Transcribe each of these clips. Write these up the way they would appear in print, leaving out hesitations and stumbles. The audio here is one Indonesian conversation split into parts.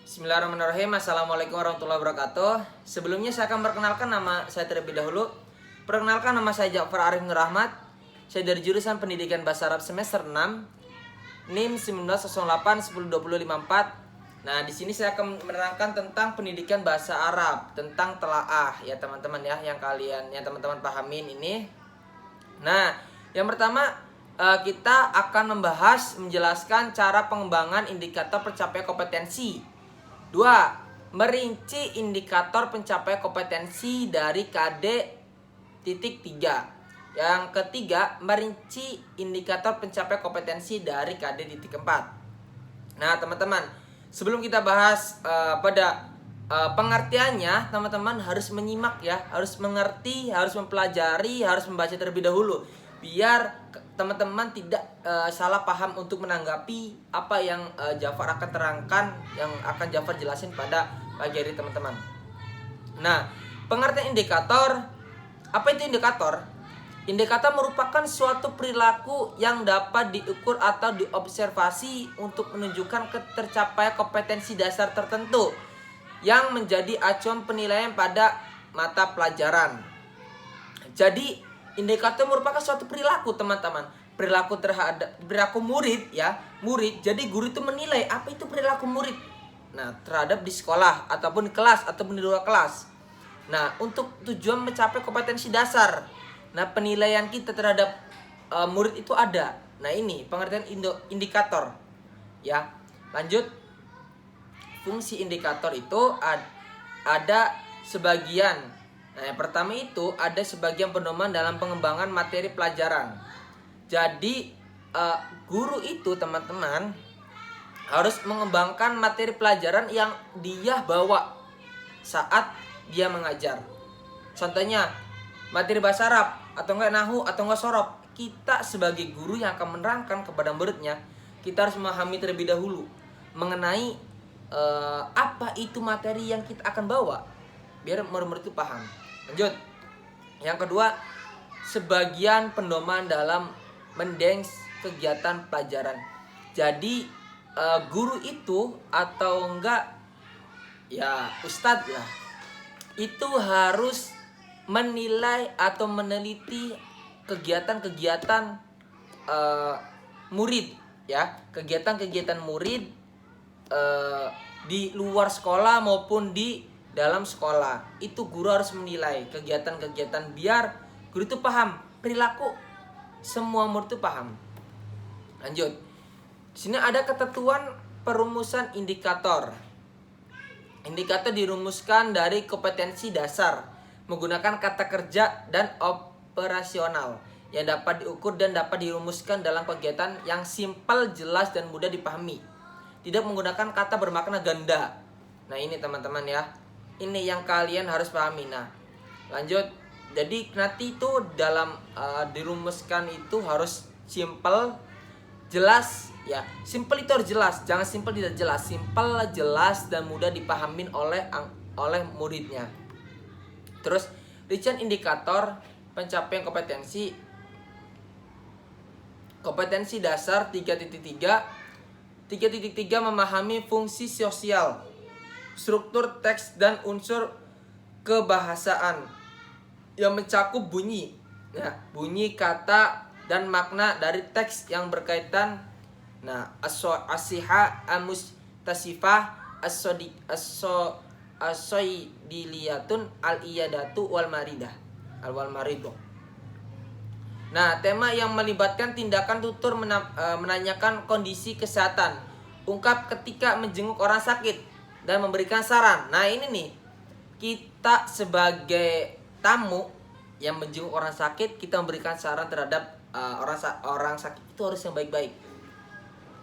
Bismillahirrahmanirrahim. Assalamualaikum warahmatullahi wabarakatuh. Sebelumnya saya akan perkenalkan nama saya terlebih dahulu. Perkenalkan, nama saya Ja'far Arif Nur Ahmad. Saya dari jurusan Pendidikan Bahasa Arab semester 6, NIM 1908102054. Nah, di sini saya akan menerangkan tentang pendidikan bahasa Arab, tentang telaah ya teman-teman ya, yang teman-teman pahamin ini. Nah, yang pertama kita akan menjelaskan cara pengembangan indikator pencapaian kompetensi. 2. Merinci indikator pencapaian kompetensi dari KD.3. Yang ketiga, merinci indikator pencapaian kompetensi dari KD.4. Nah, teman-teman, sebelum kita bahas pengertiannya, teman-teman harus menyimak ya, harus mengerti, harus mempelajari, harus membaca terlebih dahulu, biar teman-teman tidak salah paham untuk menanggapi apa yang Ja'far akan terangkan, yang akan Ja'far jelasin pada pagi hari teman-teman. Nah, pengertian indikator. Apa itu indikator? Indikator merupakan suatu perilaku yang dapat diukur atau diobservasi untuk menunjukkan ketercapaian kompetensi dasar tertentu yang menjadi acuan penilaian pada mata pelajaran. Jadi indikator merupakan suatu perilaku, teman-teman. Perilaku murid ya. Murid. Jadi guru itu menilai apa itu perilaku murid. Nah, terhadap di sekolah ataupun di kelas ataupun di luar kelas. Nah, untuk tujuan mencapai kompetensi dasar. Nah, penilaian kita terhadap murid itu ada. Nah, ini pengertian indikator. Ya. Lanjut. Fungsi indikator itu ada sebagian. Nah, yang pertama itu ada sebagian pedoman dalam pengembangan materi pelajaran. Jadi guru itu, teman-teman, harus mengembangkan materi pelajaran yang dia bawa saat dia mengajar. Contohnya materi bahasa Arab atau enggak nahwu atau enggak sorof. Kita sebagai guru yang akan menerangkan kepada muridnya, kita harus memahami terlebih dahulu mengenai apa itu materi yang kita akan bawa, biar murid-murid itu paham. Lanjut. Yang kedua, sebagian pedoman dalam mendeng kegiatan pelajaran. Jadi guru itu atau enggak ya ustadz lah, itu harus menilai atau meneliti kegiatan-kegiatan murid ya, kegiatan-kegiatan murid di luar sekolah maupun di dalam sekolah. Itu guru harus menilai kegiatan-kegiatan biar guru itu paham perilaku semua murid itu paham. Lanjut. Di sini ada ketentuan perumusan indikator. Indikator dirumuskan dari kompetensi dasar menggunakan kata kerja dan operasional yang dapat diukur dan dapat dirumuskan dalam kegiatan yang simpel, jelas dan mudah dipahami. Tidak menggunakan kata bermakna ganda. Nah, ini teman-teman ya. Ini yang kalian harus pahami. Nah, lanjut. Jadi nanti itu dalam dirumuskan itu harus simple, jelas ya. Simple itu harus jelas, jangan simple tidak jelas. Simple, jelas dan mudah dipahamin oleh muridnya. Terus rincian indikator pencapaian kompetensi dasar 3.3. 3.3 memahami fungsi sosial, struktur teks dan unsur kebahasaan yang mencakup bunyi, ya, bunyi kata dan makna dari teks yang berkaitan. Nah, as-sihah, amustasifah, as-soidiliyatun, al-iyadatu wal maridah, wal maridoh. Nah, tema yang melibatkan tindakan tutur menanyakan kondisi kesehatan, ungkap ketika menjenguk orang sakit dan memberikan saran. Nah, ini nih, kita sebagai tamu yang menjenguk orang sakit, kita memberikan saran terhadap orang sakit itu harus yang baik-baik.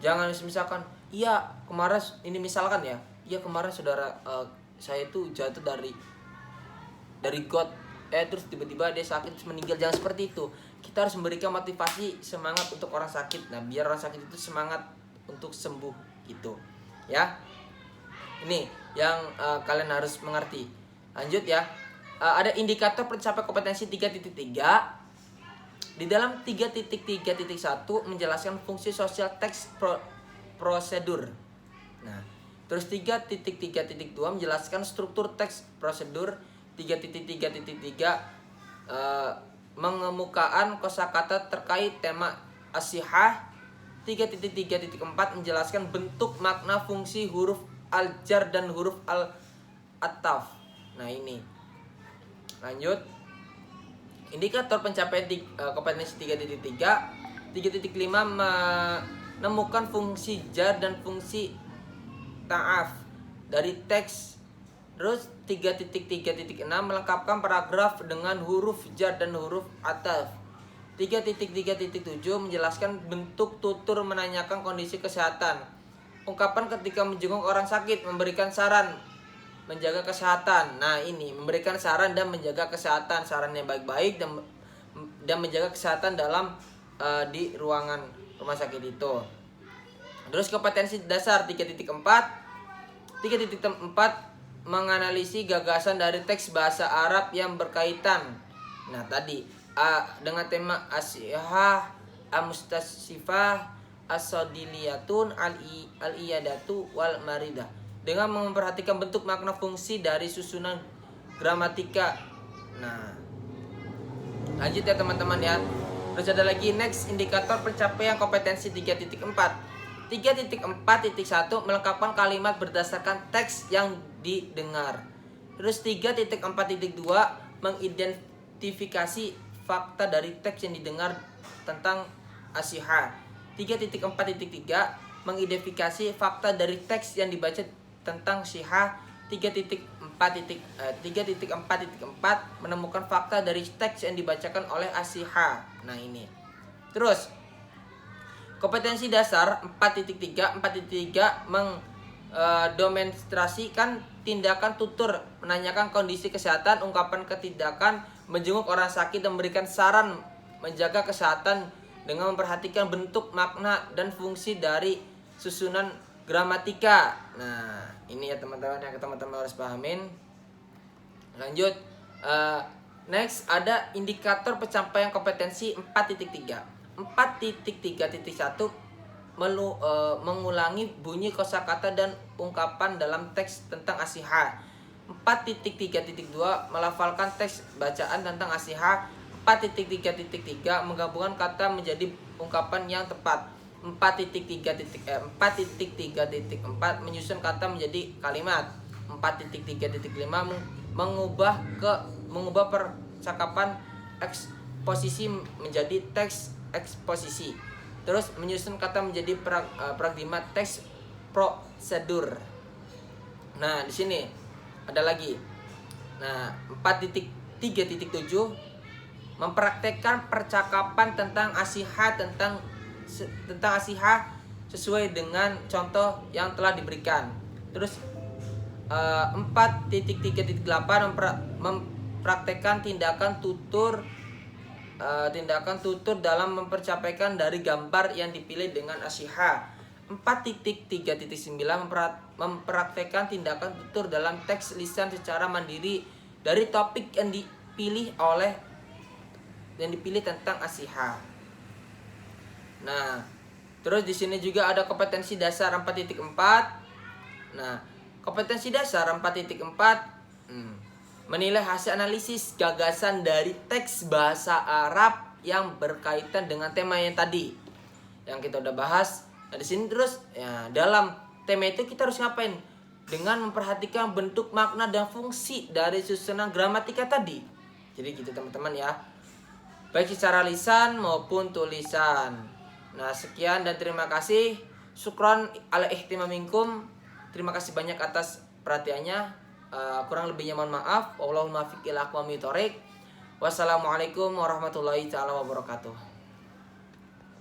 Jangan misalkan, iya kemarin ini misalkan ya, iya kemarin saudara saya itu jatuh dari got, terus tiba-tiba dia sakit terus meninggal. Jangan seperti itu. Kita harus memberikan motivasi, semangat untuk orang sakit. Nah, biar orang sakit itu semangat untuk sembuh gitu. Ya. Ini yang kalian harus mengerti. Lanjut ya. Ada indikator pencapaian kompetensi 3.3. Di dalam 3.3.1 menjelaskan fungsi sosial teks prosedur. Nah, Terus 3.3.2 menjelaskan struktur teks prosedur. 3.3.3 mengemukakan kosakata terkait tema as-sihah. 3.3.4 menjelaskan bentuk, makna, fungsi huruf al-jar dan huruf al-ataf. Nah ini. Lanjut. Indikator pencapaian kompetensi 3.3. 3.5 menemukan fungsi jar dan fungsi ta'af dari teks. Terus 3.3.6 melengkapkan paragraf dengan huruf jar dan huruf ataf. 3.3.7 menjelaskan bentuk tutur, menanyakan kondisi kesehatan. Ungkapan ketika menjenguk orang sakit, memberikan saran, menjaga kesehatan. Nah ini, memberikan saran dan menjaga kesehatan, saran yang baik-baik dan menjaga kesehatan dalam di ruangan rumah sakit itu. Terus kompetensi dasar 3.4 menganalisis gagasan dari teks bahasa Arab yang berkaitan. Nah tadi dengan tema as-sihah, al-mustasifah, as-sodiliyatun, al-iyadatu, wal maridah. Dengan memperhatikan bentuk, makna, fungsi dari susunan gramatika. Nah lanjut ya teman-teman ya. Terus ada lagi next, indikator pencapaian kompetensi 3.4. 3.4.1 melengkapkan kalimat berdasarkan teks yang didengar. Terus 3.4.2 mengidentifikasi fakta dari teks yang didengar tentang as-sihah. 3.4.3 mengidentifikasi fakta dari teks yang dibaca tentang sihah. 3.4.4 menemukan fakta dari teks yang dibacakan oleh as-sihah. Nah ini. Terus kompetensi dasar 4.3 mendemonstrasikan tindakan tutur, menanyakan kondisi kesehatan, ungkapan ketidakan, menjenguk orang sakit dan memberikan saran, menjaga kesehatan dengan memperhatikan bentuk, makna, dan fungsi dari susunan gramatika. Nah ini ya teman-teman yang teman-teman harus pahamin. Lanjut, next ada indikator pencapaian kompetensi 4.3. 4.3.1 mengulangi bunyi kosakata dan ungkapan dalam teks tentang as-sihah. 4.3.2 melafalkan teks bacaan tentang as-sihah. 4.3.3 menggabungkan kata menjadi ungkapan yang tepat. 4.3.4 menyusun kata menjadi kalimat. 4.3.5 mengubah percakapan eksposisi menjadi teks eksposisi. Terus menyusun kata menjadi pragma teks prosedur. Nah di sini ada lagi. Nah 4.3.7 mempraktekkan percakapan tentang as-sihah tentang as-sihah sesuai dengan contoh yang telah diberikan. Terus 4.3.8 mempraktekkan tindakan tutur dalam mempercapaikan dari gambar yang dipilih dengan as-sihah. 4.3.9 mempraktekkan tindakan tutur dalam teks lisan secara mandiri dari topik yang dipilih tentang as-sihah. Nah, terus di sini juga ada kompetensi dasar 4.4. Nah, kompetensi dasar 4.4 menilai hasil analisis gagasan dari teks bahasa Arab yang berkaitan dengan tema yang tadi yang kita udah bahas. Nah, di sini terus ya, dalam tema itu kita harus ngapain? Dengan memperhatikan bentuk, makna, dan fungsi dari susunan gramatika tadi. Jadi gitu teman-teman ya. Baik secara lisan maupun tulisan. Nah, sekian dan terima kasih. Syukron ala ihtimaminkum. Terima kasih banyak atas perhatiannya. Kurang lebihnya mohon maaf. Wallahul muwaffiq ila aqwamit thoriq. Wassalamualaikum warahmatullahi taala wabarakatuh.